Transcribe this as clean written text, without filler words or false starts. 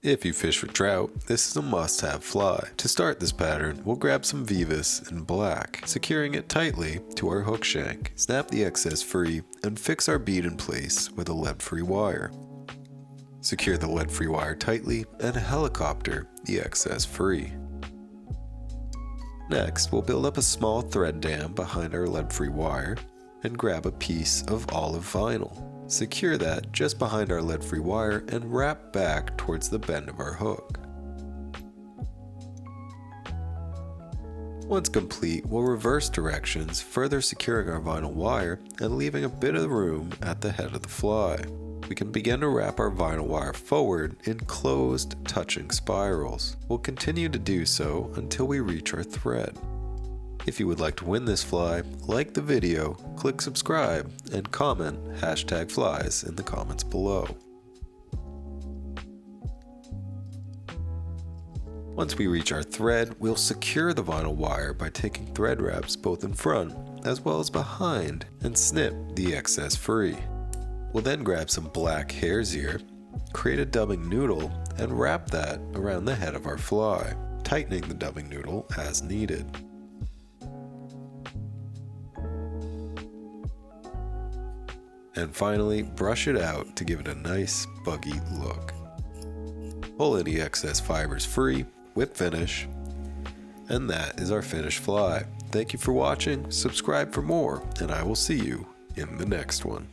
If you fish for trout, this is a must-have fly. To start this pattern, we'll grab some Vivas in black, securing it tightly to our hook shank. Snap the excess free and fix our bead in place with a lead-free wire. Secure the lead-free wire tightly and helicopter the excess free. Next, we'll build up a small thread dam behind our lead-free wire and grab a piece of olive vinyl. Secure that just behind our lead-free wire and wrap back towards the bend of our hook. Once complete, we'll reverse directions, further securing our vinyl wire and leaving a bit of room at the head of the fly. We can begin to wrap our vinyl wire forward in closed, touching spirals. We'll continue to do so until we reach our thread. If you would like to win this fly, like the video, click subscribe, and comment #flies in the comments below. Once we reach our thread, we'll secure the vinyl wire by taking thread wraps both in front as well as behind and snip the excess free. We'll then grab some black hare's ear, create a dubbing noodle, and wrap that around the head of our fly, tightening the dubbing noodle as needed. And finally, brush it out to give it a nice, buggy look. Pull any excess fibers free, whip finish, and that is our finished fly. Thank you for watching, subscribe for more, and I will see you in the next one.